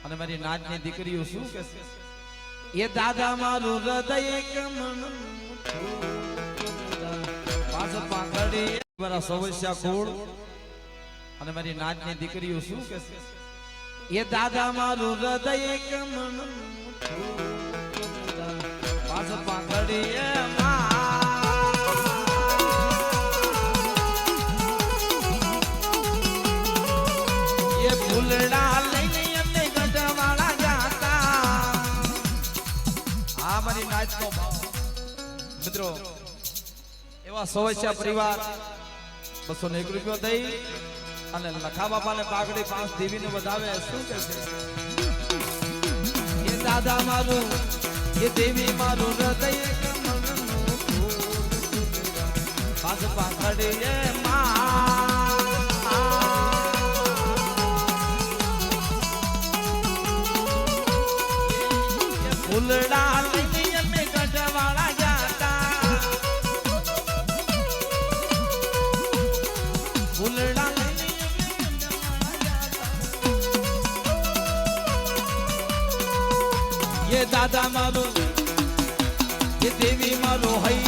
અને મારી નાચની દીકરીઓ શું કે છે, એ દાદા મારું હૃદય કમણ પાછ પાકડી મારા સવસ્યા કુળ. અને મારી નાચની દીકરીઓ શું કે છે, એ દાદા મારું હૃદય કમણ પાછ પાકડી એ ફૂલડા લઈને એમને ગઢવાળા જાતા. આ મારી નાચનો ભાવ. મિત્રો એવા સવસ્યા પરિવાર 201 રૂપિયો દઈ અને લખા બાપાને પાઘડી 5 દેવીને વધાવે. શું કે છે, એ દાદા મારું એ દેવી મારું હૃદય પાછ પાઘડી એ ફૂલડા લઈને અમે ગઢવાળા જાતા. ફૂલડા લઈને અમે ગઢવાળા જાતા. એ દાદા મારું એ દેવી મારું હૈ